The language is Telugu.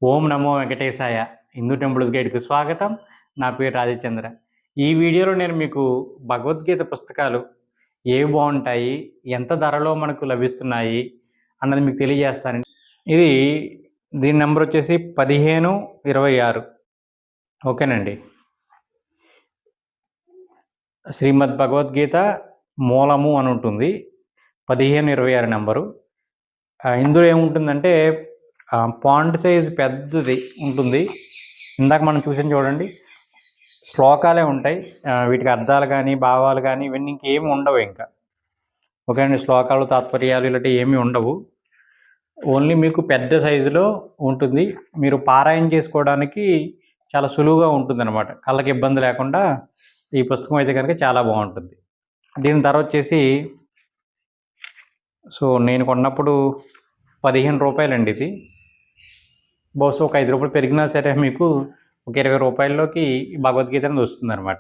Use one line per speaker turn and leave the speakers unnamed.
ఓం నమో వెంకటేశాయ. హిందూ టెంపుల్స్ గైడ్‌కి స్వాగతం. నా పేరు రాజచంద్ర. ఈ వీడియోలో నేను మీకు భగవద్గీత పుస్తకాలు ఏవి బావుంటాయి, ఎంత ధరలో మనకు లభిస్తున్నాయి అన్నది మీకు తెలియజేస్తానండి. దీని నెంబర్ వచ్చేసి 1526. ఓకేనండి. శ్రీమద్ భగవద్గీత మూలము అని ఉంటుంది. 1526 నెంబరు. ఇందులో ఏముంటుందంటే ఫాంట్ సైజ్ పెద్దది ఉంటుంది. ఇందాక మనం చూసాం చూడండి, శ్లోకాలే ఉంటాయి. వీటికి అర్థాలు కానీ భావాలు కానీ ఇవన్నీ ఇంకేమి ఉండవు. ఇంకా ఓకే అండి, శ్లోకాలు తాత్పర్యాలు ఇలాంటివి ఏమీ ఉండవు. ఓన్లీ మీకు పెద్ద సైజులో ఉంటుంది. మీరు పారాయణ చేసుకోవడానికి చాలా సులువుగా ఉంటుంది అనమాట. కళ్ళకి ఇబ్బంది లేకుండా ఈ పుస్తకం అయితే కనుక చాలా బాగుంటుంది. దీని ధర వచ్చేసి నేను కొన్నప్పుడు 15 రూపాయలండి. ఇది బహుశా ఒక 5 రూపాయలు పెరిగినా సరే మీకు ఒక 20 రూపాయల్లోకి భగవద్గీత అనేది వస్తుంది అనమాట.